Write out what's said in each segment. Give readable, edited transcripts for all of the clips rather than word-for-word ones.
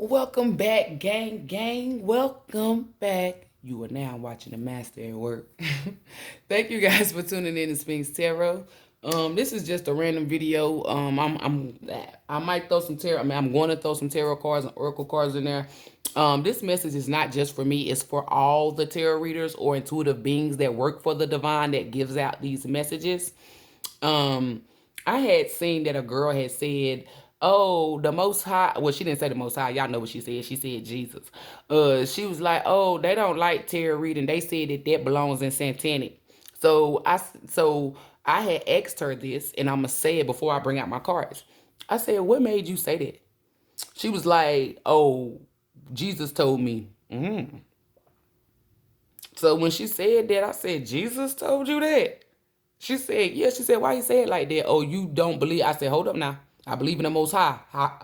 Welcome back, gang. Welcome back. You are now watching the Master at Work. Thank you guys for tuning in to Spinkstarot. This is just a random video. I might throw some tarot. I'm going to throw some tarot cards and oracle cards in there. This message is not just for me. It's for all the tarot readers or intuitive beings that work for the divine that gives out these messages. I had seen that a girl had said, "Oh, the Most High." Well, she didn't say the Most High. Y'all know what she said. She said Jesus. She was like, "Oh, they don't like tarot reading. They said that belongs in satanic." So I had asked her this, and I'm gonna say it before I bring out my cards. I said, "What made you say that?" She was like, "Oh, Jesus told me." So when she said that, I said, "Jesus told you that?" She said, "Yeah." She said, "Why you say it like that?" "Oh, you don't believe." I said, "Hold up now. I believe in the Most High,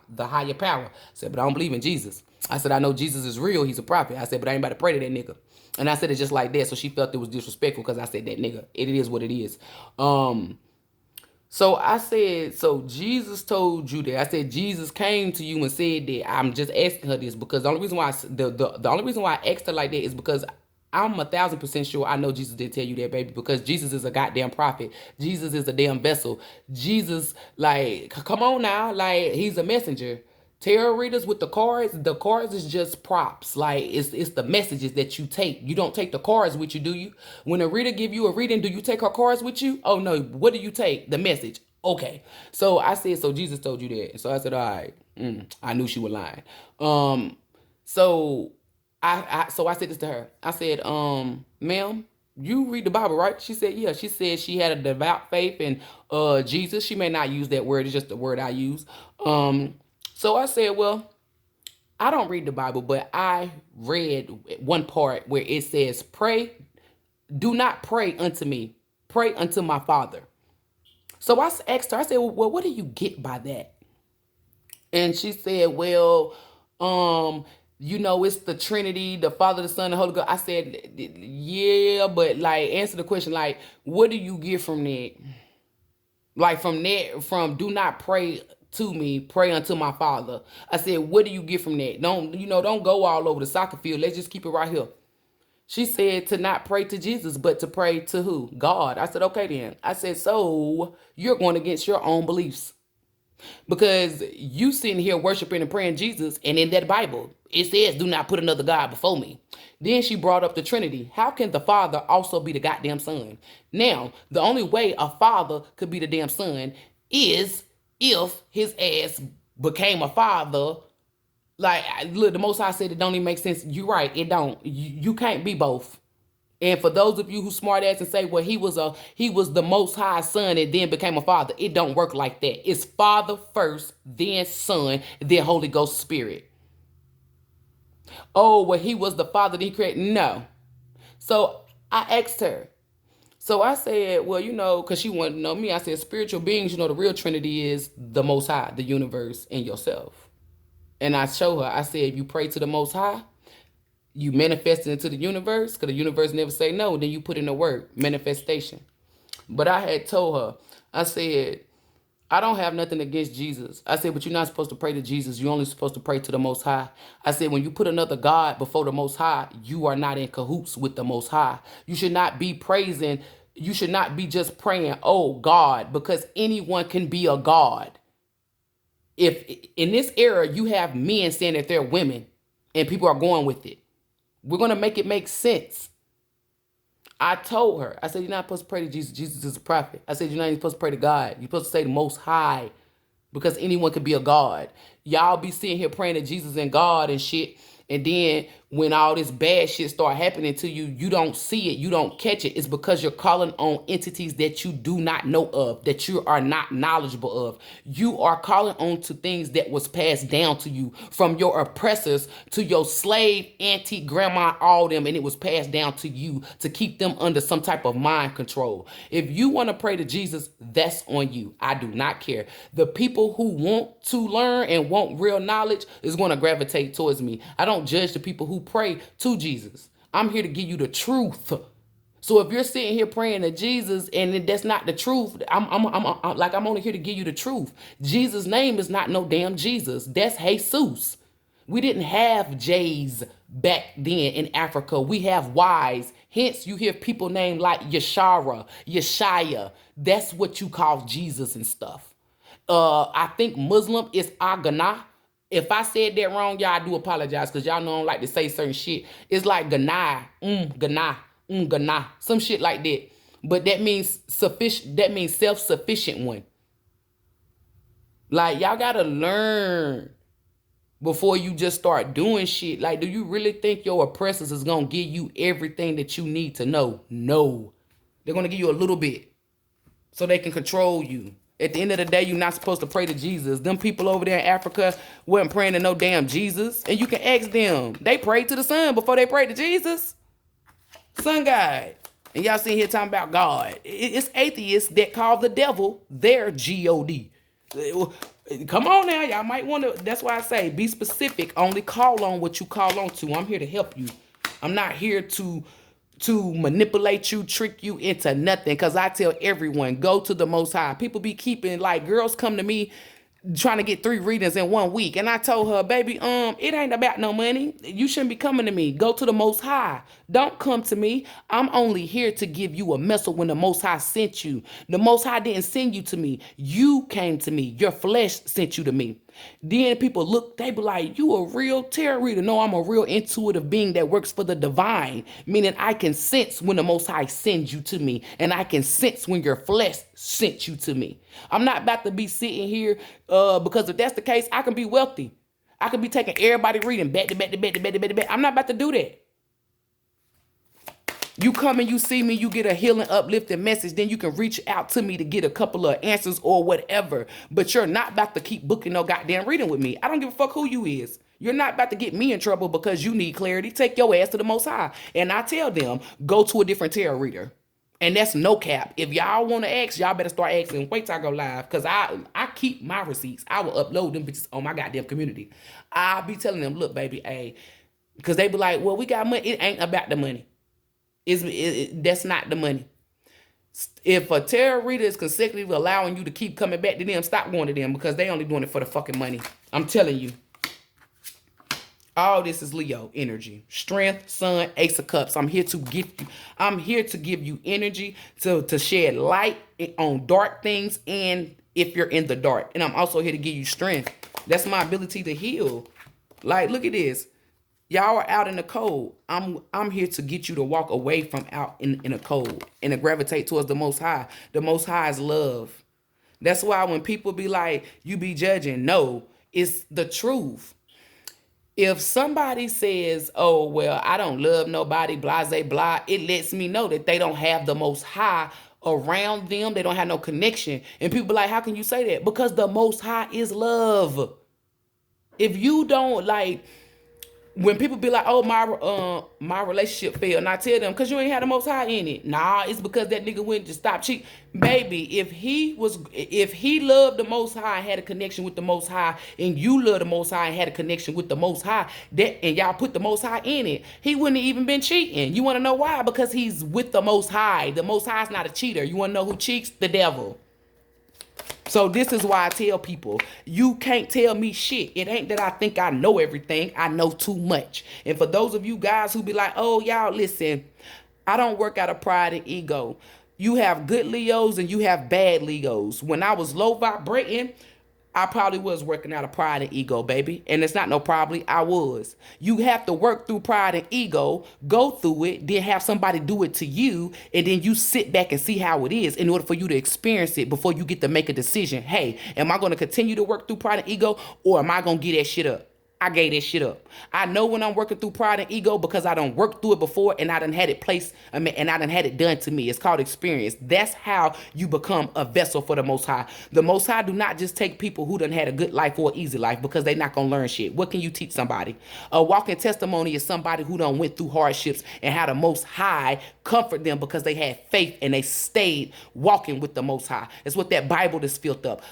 the higher power." I said, "But I don't believe in Jesus." I said, "I know Jesus is real. He's a prophet." I said, "But I ain't about to pray to that nigga." And I said it just like that. So she felt it was disrespectful because I said that nigga. It is what it is. So I said, "So Jesus told you that?" I said, "Jesus came to you and said that." I'm just asking her this because the only reason why the only reason why I asked her like that is because I'm 1,000% sure I know Jesus didn't tell you that, baby, because Jesus is a goddamn prophet. Jesus is a damn vessel. Jesus, like, come on now, like, he's a messenger. Tarot readers with the cards is just props. Like, it's the messages that you take. You don't take the cards with you, do you? When a reader give you a reading, do you take her cards with you? Oh no, what do you take? The message. Okay. So I said, "So Jesus told you that." So I said, "All right." I knew she was lying. So I said this to her. I said, "Ma'am, you read the Bible, right?" She said, "Yeah." She said she had a devout faith in Jesus. She may not use that word, it's just the word I use. So I said, "Well, I don't read the Bible, but I read one part where it says, pray, do not pray unto me, pray unto my Father." So I asked her, I said, "Well, what do you get by that?" And she said, "Well, it's the Trinity, the Father, the Son, the Holy Ghost." I said, "Yeah, but like, answer the question, like, what do you get from that? Like, from that, from do not pray to me, pray unto my Father." I said, "What do you get from that? Don't go all over the soccer field. Let's just keep it right here." She said to not pray to Jesus, but to pray to who? God. I said, "Okay then." I said, "So you're going against your own beliefs. Because you sitting here worshiping and praying Jesus, and in that Bible, it says, 'Do not put another God before me.'" Then she brought up the Trinity. How can the Father also be the goddamn Son? Now, the only way a father could be the damn son is if his ass became a father. Like, look, the Most High said it don't even make sense. You're right, it don't. You can't be both. And for those of you who smart ass and say, "Well, he was the Most High Son and then became a father," it don't work like that. It's Father first, then Son, then Holy Ghost Spirit. "Oh, well, he was the Father that he created." No. So I asked her. So I said, "Well, because she wanted to know me," I said, "Spiritual beings, the real Trinity is the Most High, the universe, and yourself." And I show her. I said, "If you pray to the Most High, you manifest it into the universe, because the universe never say no. Then you put in the work, manifestation." But I had told her, I said, "I don't have nothing against Jesus." I said, "But you're not supposed to pray to Jesus. You're only supposed to pray to the Most High." I said, "When you put another God before the Most High, you are not in cahoots with the Most High. You should not be praising. You should not be just praying, 'Oh God,' because anyone can be a God." If in this era you have men saying that they're women and people are going with it, we're going to make it make sense. I told her, I said, "You're not supposed to pray to Jesus. Jesus is a prophet." I said, "You're not even supposed to pray to God. You're supposed to say the Most High, because anyone could be a God. Y'all be sitting here praying to Jesus and God and shit. And then when all this bad shit start happening to you, you don't see it, you don't catch it. It's because you're calling on entities that you do not know of, that you are not knowledgeable of. You are calling on to things that was passed down to you from your oppressors to your slave, auntie, grandma, all them, and it was passed down to you to keep them under some type of mind control. If you want to pray to Jesus, that's on you. I do not care. The people who want to learn and want real knowledge is going to gravitate towards me. I don't judge the people who pray to Jesus. I'm here to give you the truth. So if you're sitting here praying to Jesus and that's not the truth, I'm only here to give you the truth. Jesus' name is not no damn Jesus. That's Jesus. We didn't have J's back then in Africa. We have Y's. Hence, you hear people named like Yashara, Yeshaya. That's what you call Jesus and stuff. I think Muslim is Agana. If I said that wrong, y'all, I do apologize because y'all know I don't like to say certain shit. It's like Ganai, Gana, some shit like that. But that means sufficient. That means self-sufficient one. Like, y'all gotta learn before you just start doing shit. Like, do you really think your oppressors is gonna give you everything that you need to know? No. They're gonna give you a little bit so they can control you. At the end of the day, you're not supposed to pray to Jesus. Them people over there in Africa wasn't praying to no damn Jesus. And you can ask them. They prayed to the sun before they prayed to Jesus. Sun God. And y'all sitting here talking about God. It's atheists that call the devil their God. Come on now. Y'all might want to. That's why I say be specific. Only call on what you call on to. I'm here to help you. I'm not here to manipulate you, trick you into nothing. Because I tell everyone, go to the Most High. People be keeping, like, girls come to me trying to get 3 readings in 1 week. And I told her, baby, it ain't about no money. You shouldn't be coming to me. Go to the Most High. Don't come to me. I'm only here to give you a message when the Most High sent you. The Most High didn't send you to me. You came to me. Your flesh sent you to me. Then people look, they be like, you a real tarot reader. No, I'm a real intuitive being that works for the divine. Meaning I can sense when the Most High sends you to me. And I can sense when your flesh sent you to me. I'm not about to be sitting here because if that's the case, I can be wealthy. I can be taking everybody reading back to back to back to back to back to back. I'm not about to do that. You come and you see me, you get a healing, uplifting message, then you can reach out to me to get a couple of answers or whatever. But you're not about to keep booking no goddamn reading with me. I don't give a fuck who you is. You're not about to get me in trouble because you need clarity. Take your ass to the Most High. And I tell them, go to a different tarot reader. And that's no cap. If y'all want to ask, y'all better start asking. Wait till I go live. Because I keep my receipts. I will upload them bitches on my goddamn community. I'll be telling them, look, baby, hey. Because they be like, well, we got money. It ain't about the money. That's not the money. If a tarot reader is consecutively allowing you to keep coming back to them, stop going to them because they only doing it for the fucking money. I'm telling you. All this is Leo energy. Strength, Sun, Ace of Cups. I'm here to give you energy to shed light on dark things and if you're in the dark. And I'm also here to give you strength. That's my ability to heal. Like, look at this. Y'all are out in the cold. I'm here to get you to walk away from out in the cold and to gravitate towards the Most High. The Most High is love. That's why when people be like, you be judging, no, it's the truth. If somebody says, oh, well, I don't love nobody, blase, blah, it lets me know that they don't have the Most High around them. They don't have no connection. And people be like, how can you say that? Because the Most High is love. If you don't like... When people be like, oh, my relationship failed, and I tell them, because you ain't had the Most High in it. Nah, it's because that nigga went to stop cheating. Baby, if he loved the Most High and had a connection with the Most High, and you love the Most High and had a connection with the Most High, and y'all put the Most High in it, he wouldn't have even been cheating. You want to know why? Because he's with the Most High. The Most High is not a cheater. You want to know who cheats? The devil. So this is why I tell people, you can't tell me shit. It ain't that I think I know everything. I know too much. And for those of you guys who be like, oh, y'all, listen, I don't work out of pride and ego. You have good Leos and you have bad Leos. When I was low vibrating, I probably was working out of pride and ego, baby. And it's not no probably, I was. You have to work through pride and ego, go through it, then have somebody do it to you, and then you sit back and see how it is in order for you to experience it before you get to make a decision. Hey, am I going to continue to work through pride and ego, or am I going to get that shit up? I gave that shit up. I know when I'm working through pride and ego because I done worked through it before and I done had it placed, and I done had it done to me. It's called experience. That's how you become a vessel for the Most High. The Most High do not just take people who done had a good life or an easy life because they not gonna learn shit. What can you teach somebody? A walking testimony is somebody who done went through hardships and how the Most High comfort them because they had faith and they stayed walking with the Most High. It's what that Bible is filled up.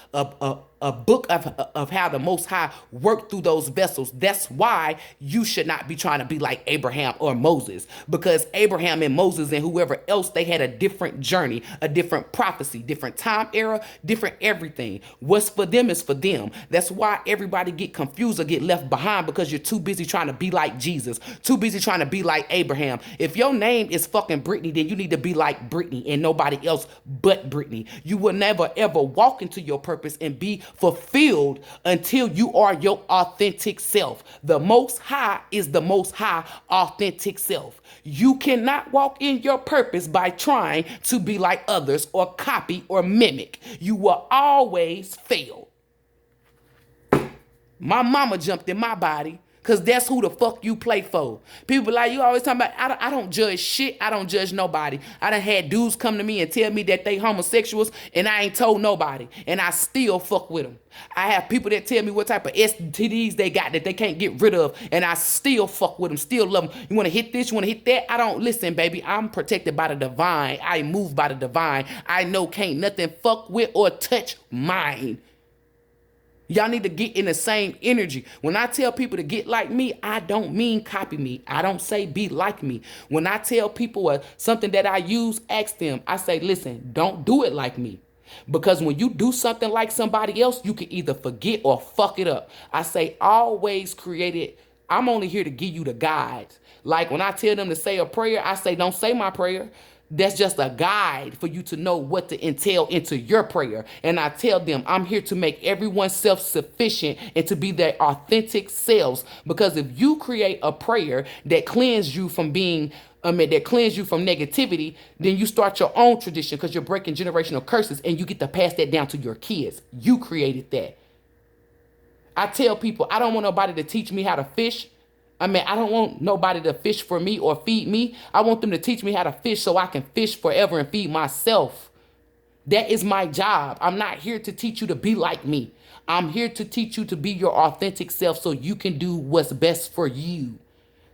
a book of how the Most High worked through those vessels. That's why you should not be trying to be like Abraham or Moses, because Abraham and Moses and whoever else, they had a different journey, a different prophecy, different time era, different everything. What's for them is for them. That's why everybody get confused or get left behind, because you're too busy trying to be like Jesus, too busy trying to be like Abraham. If your name is fucking Brittany, then you need to be like Brittany and nobody else but Brittany. You will never ever walk into your purpose and be fulfilled until you are your authentic self. The Most High is the Most High authentic self. You cannot walk in your purpose by trying to be like others or copy or mimic. You will always fail. My mama jumped in my body, because that's who the fuck you play for. People like, you always talking about, I don't judge shit. I don't judge nobody. I done had dudes come to me and tell me that they homosexuals, and I ain't told nobody, and I still fuck with them. I have people that tell me what type of STDs they got that they can't get rid of, and I still fuck with them, still love them. You want to hit this? You want to hit that? I don't listen, baby. I'm protected by the divine. I move by the divine. I know can't nothing fuck with or touch mine. Y'all need to get in the same energy. When I tell people to get like me, I don't mean copy me. I don't say be like me. When I tell people something that I use, ask them. I say, listen, don't do it like me. Because when you do something like somebody else, you can either forget or fuck it up. I say always create it. I'm only here to give you the guides. Like when I tell them to say a prayer, I say don't say my prayer. That's just a guide for you to know what to entail into your prayer. And I tell them I'm here to make everyone self-sufficient and to be their authentic selves. Because if you create a prayer that cleanses you from that cleanse you from negativity, then you start your own tradition, because you're breaking generational curses and you get to pass that down to your kids. You created that. I tell people I don't want nobody to teach me how to fish. I don't want nobody to fish for me or feed me. I want them to teach me how to fish so I can fish forever and feed myself. That is my job. I'm not here to teach you to be like me. I'm here to teach you to be your authentic self so you can do what's best for you.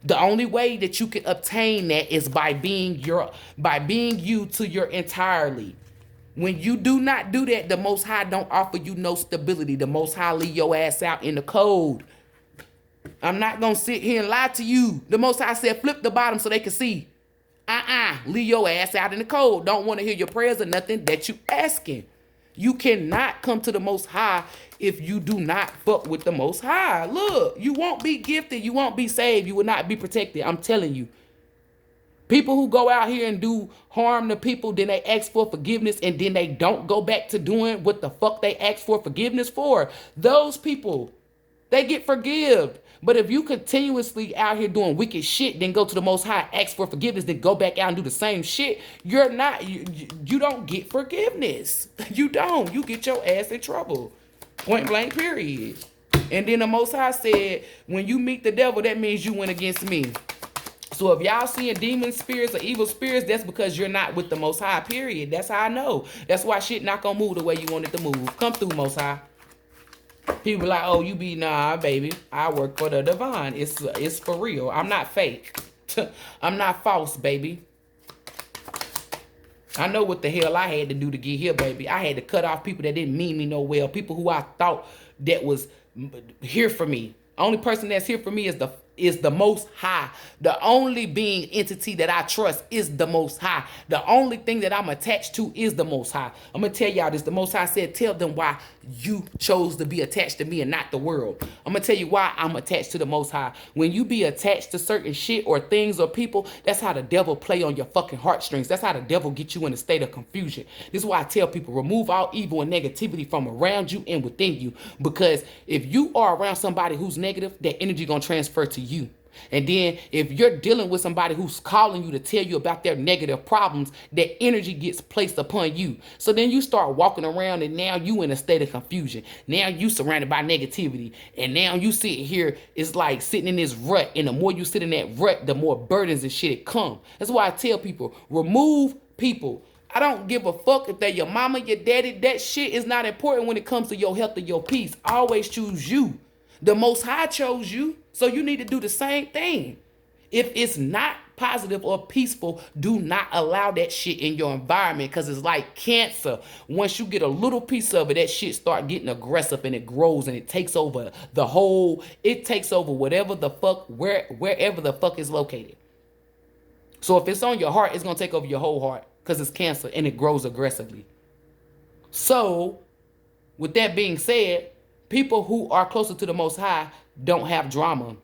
The only way that you can obtain that is by being you to your entirely. When you do not do that, the Most High don't offer you no stability. The Most High leave your ass out in the cold. I'm not going to sit here and lie to you. The Most High said, flip the bottom so they can see. Leave your ass out in the cold. Don't want to hear your prayers or nothing that you asking. You cannot come to the Most High if you do not fuck with the Most High. Look, you won't be gifted. You won't be saved. You will not be protected. I'm telling you. People who go out here and do harm to people, then they ask for forgiveness, and then they don't go back to doing what the fuck they asked for forgiveness for. Those people, they get forgiven. But if you continuously out here doing wicked shit, then go to the Most High, ask for forgiveness, then go back out and do the same shit, you don't get forgiveness. You don't. You get your ass in trouble. Point blank, period. And then the Most High said, when you meet the devil, that means you went against me. So if y'all seeing demon spirits or evil spirits, that's because you're not with the Most High, period. That's how I know. That's why shit not gonna move the way you want it to move. Come through, Most High. People like, oh, you be, nah, baby. I work for the divine. It's for real. I'm not fake. I'm not false, baby. I know what the hell I had to do to get here, baby. I had to cut off people that didn't mean me no well. People who I thought that was here for me. Only person that's here for me is the Most High. The only being entity that I trust is the Most High. The only thing that I'm attached to is the Most High. I'm going to tell y'all this. The Most High said, tell them why you chose to be attached to me and not the world. I'm going to tell you why I'm attached to the Most High. When you be attached to certain shit or things or people, that's how the devil play on your fucking heartstrings. That's how the devil get you in a state of confusion. This is why I tell people, remove all evil and negativity from around you and within you. Because if you are around somebody who's negative, that energy going to transfer to you. And then if you're dealing with somebody who's calling you to tell you about their negative problems, that energy gets placed upon you. So then you start walking around and now you in a state of confusion. Now you surrounded by negativity. And now you sit here, it's like sitting in this rut. And the more you sit in that rut, the more burdens and shit come. That's why I tell people, remove people. I don't give a fuck if they're your mama, your daddy. That shit is not important when it comes to your health or your peace. Always choose you. The Most High chose you, so you need to do the same thing. If it's not positive or peaceful, do not allow that shit in your environment, because it's like cancer. Once you get a little piece of it, that shit start getting aggressive and it grows and it takes over the whole, it takes over whatever the fuck, wherever the fuck is located. So if it's on your heart, it's going to take over your whole heart, because it's cancer and it grows aggressively. So with that being said, people who are closer to the Most High don't have drama.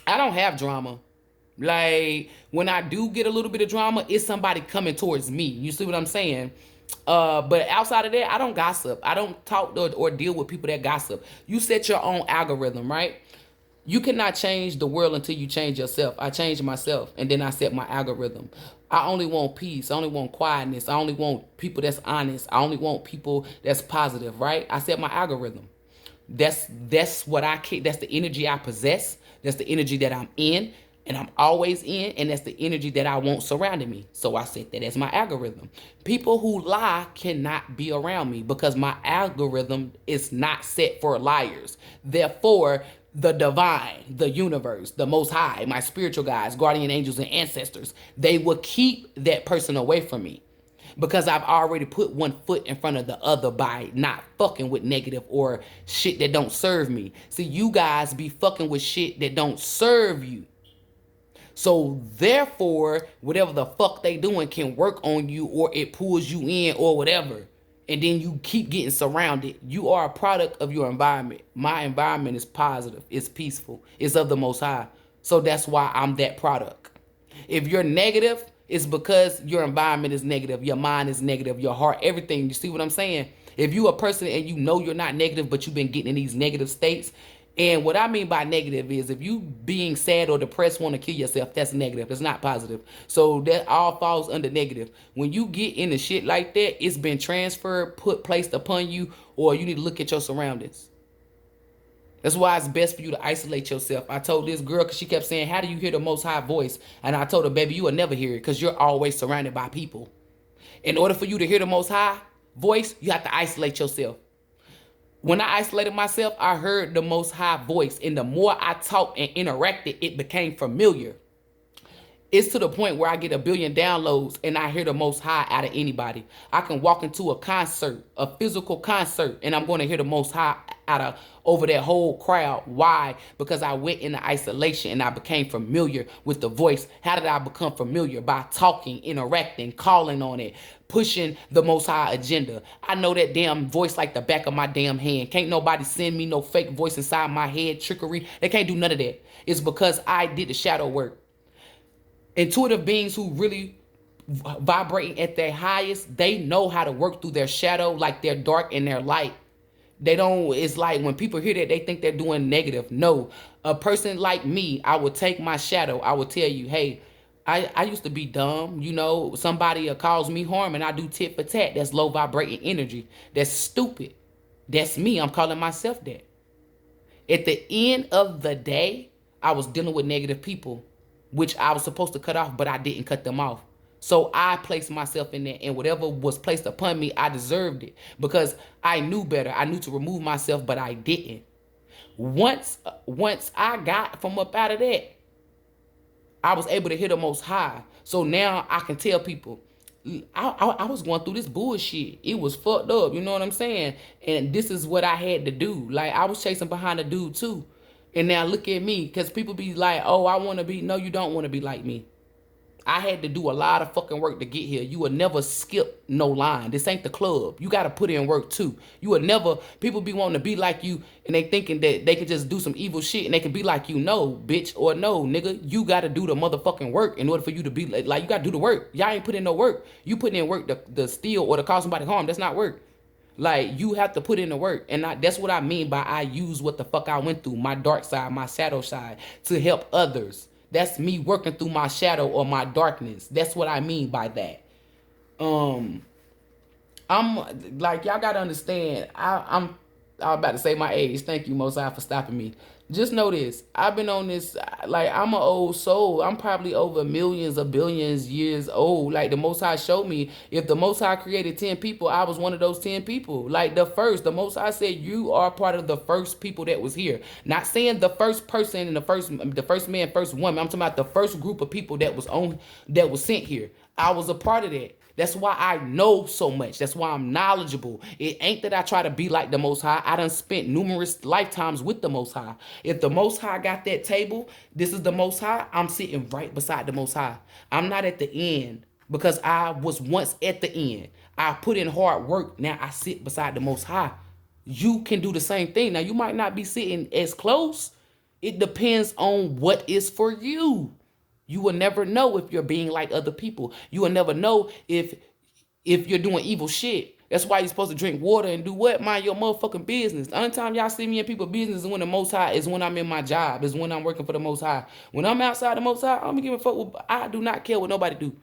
I don't have drama. Like, when I do get a little bit of drama, it's somebody coming towards me. You see what I'm saying? But outside of that, I don't gossip. I don't talk or deal with people that gossip. You set your own algorithm, right? You cannot change the world until you change yourself. I changed myself, and then I set my algorithm. I only want peace. I only want quietness. I only want people that's honest. I only want people that's positive, right? I set my algorithm. That's what that's the energy I possess. That's the energy that I'm in, and I'm always in, and that's the energy that I want surrounding me. So I set that as my algorithm. People who lie cannot be around me, because my algorithm is not set for liars. Therefore, the divine, the universe, the Most High, my spiritual guides, guardian angels, and ancestors, they will keep that person away from me, because I've already put one foot in front of the other by not fucking with negative or shit that don't serve me. See, you guys be fucking with shit that don't serve you. So therefore, whatever the fuck they doing can work on you, or it pulls you in, or whatever. And then you keep getting surrounded. You are a product of your environment. My environment is positive. It's peaceful. It's of the Most High. So that's why I'm that product. If you're negative, it's because your environment is negative. Your mind is negative. Your heart, everything. You see what I'm saying? If you a person and you know you're not negative, but you've been getting in these negative states. And what I mean by negative is, if you being sad or depressed, want to kill yourself, that's negative. It's not positive. So that all falls under negative. When you get into shit like that, it's been transferred, placed upon you, or you need to look at your surroundings. That's why it's best for you to isolate yourself. I told this girl, because she kept saying, how do you hear the Most High voice? And I told her, baby, you will never hear it, because you're always surrounded by people. In order for you to hear the Most High voice, you have to isolate yourself. When I isolated myself, I heard the Most High voice. And the more I talked and interacted, it became familiar. It's to the point where I get 1 billion downloads and I hear the Most High out of anybody. I can walk into a concert, a physical concert, and I'm going to hear the Most High over that whole crowd. Why? Because I went into isolation and I became familiar with the voice. How did I become familiar? By talking, interacting, calling on it, pushing the Most High agenda. I know that damn voice like the back of my damn hand. Can't nobody send me no fake voice inside my head, trickery. They can't do none of that. It's because I did the shadow work. Intuitive beings who really vibrate at their highest, they know how to work through their shadow, like their dark and their light. They don't, it's like when people hear that, they think they're doing negative. No, a person like me, I would take my shadow. I would tell you, hey, I used to be dumb. You know, somebody calls me harm and I do tit for tat. That's low vibrating energy. That's stupid. That's me. I'm calling myself that. At the end of the day, I was dealing with negative people, which I was supposed to cut off, but I didn't cut them off. So I placed myself in there, and whatever was placed upon me, I deserved it, because I knew better. I knew to remove myself, but I didn't. Once I got from up out of that, I was able to hear the Most High. So now I can tell people, I was going through this bullshit. It was fucked up, you know what I'm saying? And this is what I had to do. Like, I was chasing behind a dude too. And now look at me, because people be like, oh, I want to be. No, you don't want to be like me. I had to do a lot of fucking work to get here. You will never skip no line. This ain't the club. You got to put in work too. You will never, people be wanting to be like you, and they thinking that they can just do some evil shit and they can be like you. No, bitch, or no, nigga. You got to do the motherfucking work in order for you to be like, you got to do the work. Y'all ain't put in no work. You putting in work to steal or to cause somebody harm. That's not work. Like, you have to put in the work. And that's what I mean by I use what the fuck I went through, my dark side, my shadow side, to help others. That's me working through my shadow or my darkness. That's what I mean by that. I'm like, y'all gotta understand, I'm I was about to say my age. Thank you, Most High, for stopping me. Just know this. I've been on this, like, I'm an old soul. I'm probably over millions of billions years old. Like, the Most High showed me, if the Most High created 10 people, I was one of those 10 people. Like, the Most High said, you are part of the first people that was here. Not saying the first person and the first man, first woman. I'm talking about the first group of people that was sent here. I was a part of that. That's why I know so much. That's why I'm knowledgeable. It ain't that I try to be like the Most High. I done spent numerous lifetimes with the Most High. If the Most High got that table, this is the Most High, I'm sitting right beside the Most High. I'm not at the end because I was once at the end. I put in hard work. Now I sit beside the Most High. You can do the same thing. Now, you might not be sitting as close. It depends on what is for you. You will never know if you're being like other people. You will never know if you're doing evil shit. That's why you're supposed to drink water and do what? Mind your motherfucking business. The only time y'all see me in people's business is when the Most High is when I'm in my job, is when I'm working for the Most High. When I'm outside the Most High, I don't be giving a fuck. I do not care what nobody do.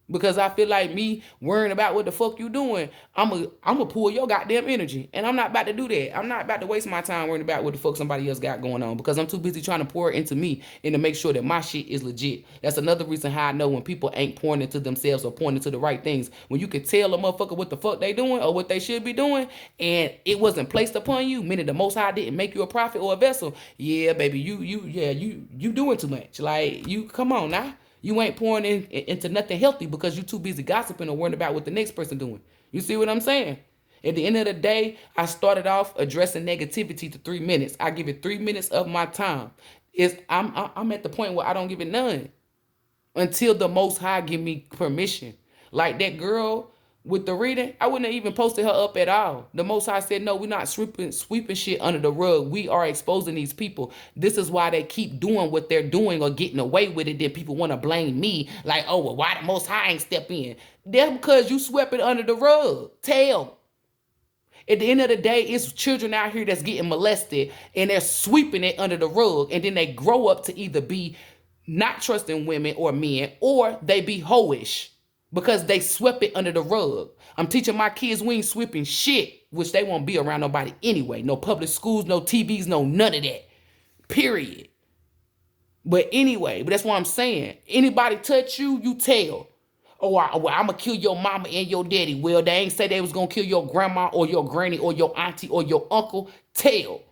Because I feel like me worrying about what the fuck you doing, I'ma pull your goddamn energy. And I'm not about to do that. I'm not about to waste my time worrying about what the fuck somebody else got going on. Because I'm too busy trying to pour into me and to make sure that my shit is legit. That's another reason how I know when people ain't pouring into themselves or pouring into the right things. When you can tell a motherfucker what the fuck they doing or what they should be doing, and it wasn't placed upon you, meaning the Most High didn't make you a prophet or a vessel. Yeah, baby, you doing too much. Like, you come on now. You ain't pouring into nothing healthy because you too busy gossiping or worrying about what the next person doing. You see what I'm saying? At the end of the day, I started off addressing negativity to 3 minutes. I give it 3 minutes of my time. I'm at the point where I don't give it none until the Most High give me permission. Like that girl with the reading, I wouldn't have even posted her up at all. The Most High said, no, we're not sweeping shit under the rug. We are exposing these people. This is why they keep doing what they're doing or getting away with it. Then people want to blame me. Like, oh, well, why the Most High ain't step in? That's because you swept it under the rug. Tell. At the end of the day, it's children out here that's getting molested and they're sweeping it under the rug. And then they grow up to either be not trusting women or men, or they be hoish. Because they swept it under the rug. I'm teaching my kids we ain't sweeping shit, which they won't be around nobody anyway. No public schools, no TVs, no none of that. Period. But anyway, that's what I'm saying. Anybody touch you, you tell. Oh, I'm going to kill your mama and your daddy. Well, they ain't say they was going to kill your grandma or your granny or your auntie or your uncle. Tell.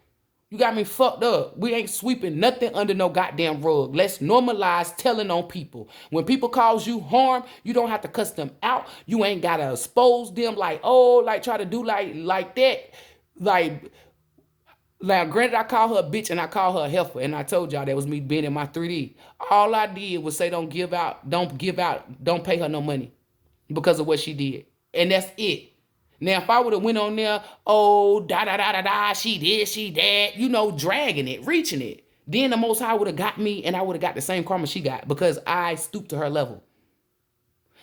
You got me fucked up. We ain't sweeping nothing under no goddamn rug. Let's normalize telling on people. When people cause you harm, you don't have to cuss them out. You ain't got to expose them like, oh, like try to do like that. Like, granted, I call her a bitch and I call her a heifer. And I told y'all that was me being in my 3D. All I did was say don't pay her no money because of what she did. And that's it. Now, if I would have went on there, oh, she this, she that, dragging it, reaching it, then the Most High would have got me and I would have got the same karma she got because I stooped to her level.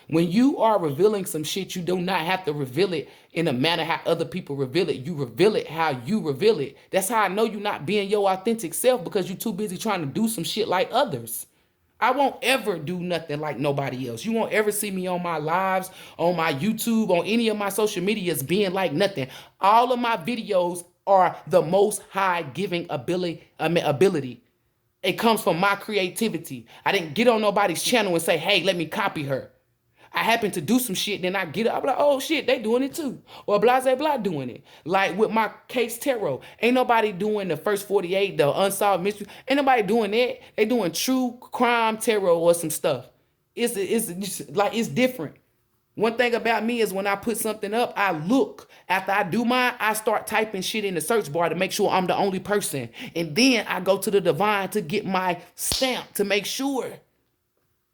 When you are revealing some shit, you do not have to reveal it in a manner how other people reveal it. You reveal it how you reveal it. That's how I know you're not being your authentic self because you're too busy trying to do some shit like others. I won't ever do nothing like nobody else. You won't ever see me on my lives, on my YouTube, on any of my social medias being like nothing. All of my videos are the Most High giving ability. It comes from my creativity. I didn't get on nobody's channel and say, hey, let me copy her. I happen to do some shit, then I get up, I'm like, oh shit, they doing it too. Or blah, blah, blah doing it. Like with my case tarot. Ain't nobody doing the first 48, the unsolved mystery. Ain't nobody doing that. They doing true crime tarot or some stuff. It's different. One thing about me is when I put something up, I look. After I do mine, I start typing shit in the search bar to make sure I'm the only person. And then I go to the divine to get my stamp to make sure.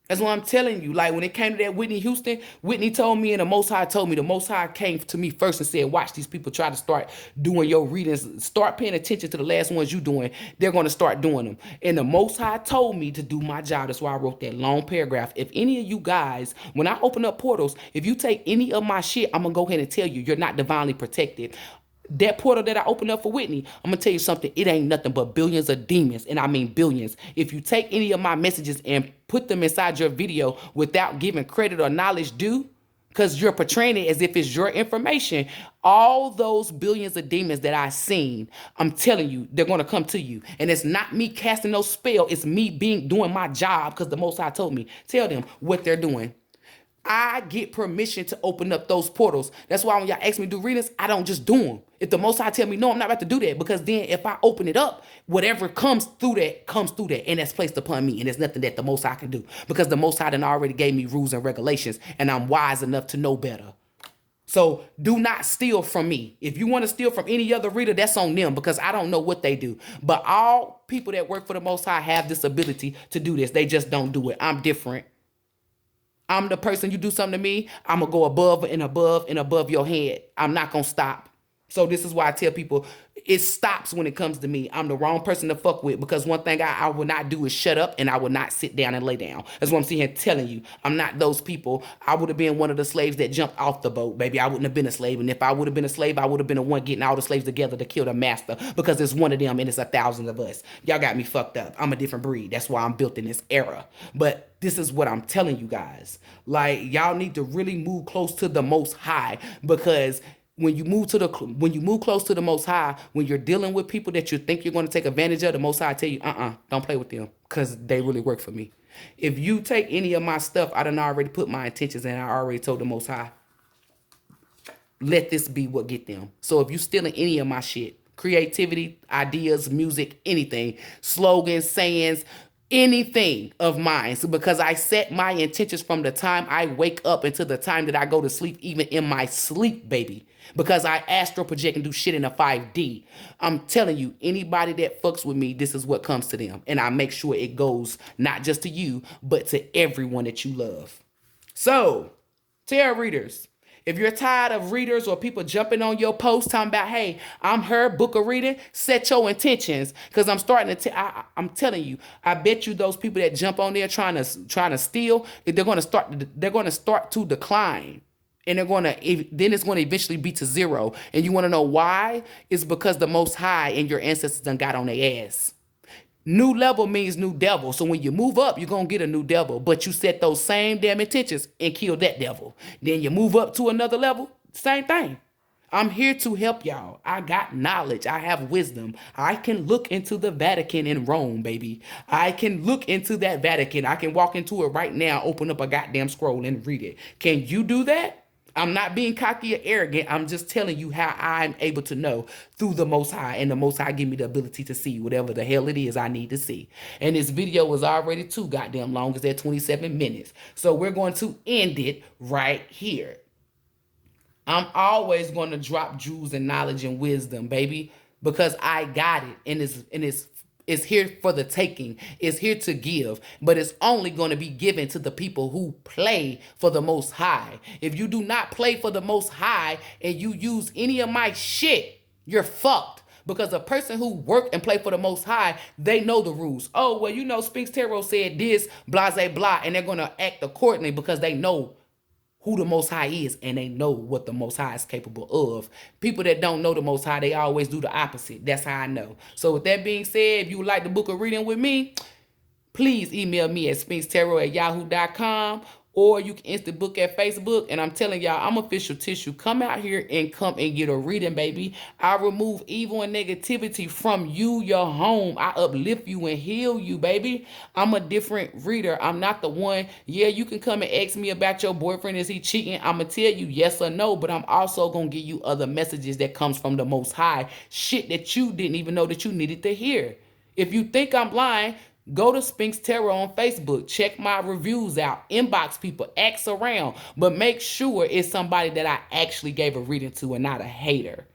That's what I'm telling you. Like when it came to that Whitney Houston, Whitney told me and the Most High told me. The Most High came to me first and said, watch these people try to start doing your readings. Start paying attention to the last ones you doing. They're going to start doing them. And the Most High told me to do my job. That's why I wrote that long paragraph. If any of you guys, when I open up portals, if you take any of my shit, I'm going to go ahead and tell you, you're not divinely protected. That portal that I opened up for Whitney, I'm going to tell you something. It ain't nothing but billions of demons. And I mean billions. If you take any of my messages and put them inside your video without giving credit or knowledge due, because you're portraying it as if it's your information. All those billions of demons that I've seen, I'm telling you, they're going to come to you. And it's not me casting no spell. It's me doing my job, because the Most High told me, tell them what they're doing. I get permission to open up those portals. That's why when y'all ask me to do readings, I don't just do them. If the Most High tell me, no, I'm not about to do that, because then if I open it up, whatever comes through that, and that's placed upon me, and there's nothing that the Most High can do, because the Most High done already gave me rules and regulations, and I'm wise enough to know better. So do not steal from me. If you want to steal from any other reader, that's on them, because I don't know what they do. But all people that work for the Most High have this ability to do this. They just don't do it. I'm different. I'm the person, you do something to me, I'm going to go above and above and above your head. I'm not going to stop. So this is why I tell people, it stops when it comes to me. I'm the wrong person to fuck with, because one thing I will not do is shut up, and I will not sit down and lay down. That's what I'm sitting here telling you. I'm not those people. I would have been one of the slaves that jumped off the boat, baby. I wouldn't have been a slave. And if I would have been a slave, I would have been the one getting all the slaves together to kill the master, because it's one of them and it's 1,000 of us. Y'all got me fucked up. I'm a different breed. That's why I'm built in this era. But this is what I'm telling you guys. Like, y'all need to really move close to the Most High, because when you move close to the Most High, when you're dealing with people that you think you're going to take advantage of, the Most High tell you, don't play with them, because they really work for me. If you take any of my stuff, I done already put my intentions in. I already told the Most High, let this be what get them. So if you stealing any of my shit, creativity, ideas, music, anything, slogans, sayings, anything of mine. So because I set my intentions from the time I wake up until the time that I go to sleep, even in my sleep, baby. Because I astral project and do shit in a 5D. I'm telling you, anybody that fucks with me, this is what comes to them. And I make sure it goes not just to you, but to everyone that you love. So, tarot readers, if you're tired of readers or people jumping on your post talking about, hey, I'm her, book a reading, set your intentions. Because I'm starting to, I'm telling you, I bet you those people that jump on there trying to steal, they're going to start to decline. And then it's going to eventually be to zero. And you want to know why? It's because the Most High and your ancestors done got on their ass. New level means new devil. So when you move up, you're going to get a new devil. But you set those same damn intentions and kill that devil. Then you move up to another level, same thing. I'm here to help y'all. I got knowledge. I have wisdom. I can look into the Vatican in Rome, baby. I can look into that Vatican. I can walk into it right now, open up a goddamn scroll and read it. Can you do that? I'm not being cocky or arrogant. I'm just telling you how I'm able to know through the Most High. And the Most High give me the ability to see whatever the hell it is I need to see. And this video was already too goddamn long. It's at 27 minutes. So we're going to end it right here. I'm always going to drop jewels and knowledge and wisdom, baby, because I got it. And it's here for the taking. It's here to give, but it's only going to be given to the people who play for the Most High. If you do not play for the Most High and you use any of my shit, you're fucked. Because a person who work and play for the Most High, they know the rules. Oh, well, you know, Spinkstarot said this, blah, blah, blah, and they're going to act accordingly because they know who the Most High is, and they know what the Most High is capable of. People that don't know the Most High, they always do the opposite. That's how I know. So with that being said, if you would like to book a reading with me, please email me at spinkstarot@yahoo.com, or you can instant book at Facebook. And I'm telling y'all, I'm official tissue. Come out here and come and get a reading, baby. I remove evil and negativity from you, your home. I uplift you and heal you, baby. I'm a different reader. I'm not the one. Yeah, you can come and ask me about your boyfriend. Is he cheating? I'm going to tell you yes or no, but I'm also going to give you other messages that comes from the Most High. Shit that you didn't even know that you needed to hear. If you think I'm lying, go to Spinkstarot on Facebook. Check my reviews out. Inbox people. Ask around. But make sure it's somebody that I actually gave a reading to and not a hater.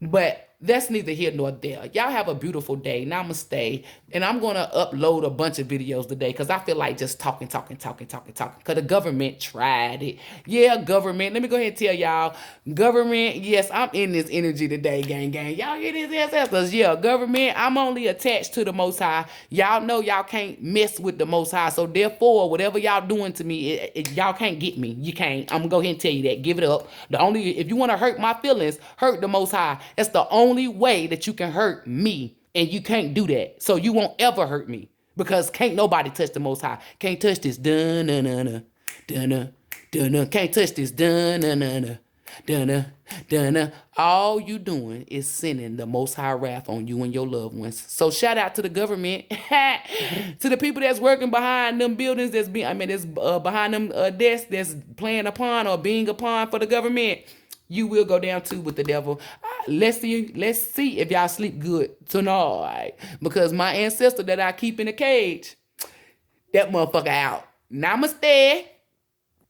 But that's neither here nor there. Y'all have a beautiful day. Namaste. And I'm going to upload a bunch of videos today because I feel like just talking. Because the government tried it. Yeah, government. Let me go ahead and tell y'all. Government, yes, I'm in this energy today, gang. Y'all hear this ancestors? Yeah, government, I'm only attached to the Most High. Y'all know y'all can't mess with the Most High. So therefore, whatever y'all doing to me, y'all can't get me. You can't. I'm going to go ahead and tell you that. Give it up. If you want to hurt my feelings, hurt the Most High. That's the only way that you can hurt me, and you can't do that. So you won't ever hurt me, because can't nobody touch the Most High. Can't touch this. Dun-na-na-na. Dun-na. Dun can't touch this. Dun dun dun dun dun dun. All you doing is sending the Most High wrath on you and your loved ones. So shout out to the government, to the people that's working behind them buildings that's behind them desks that's playing upon or being upon for the government. You will go down too with the devil. Let's see if y'all sleep good tonight. Because my ancestor that I keep in a cage, that motherfucker out. Namaste.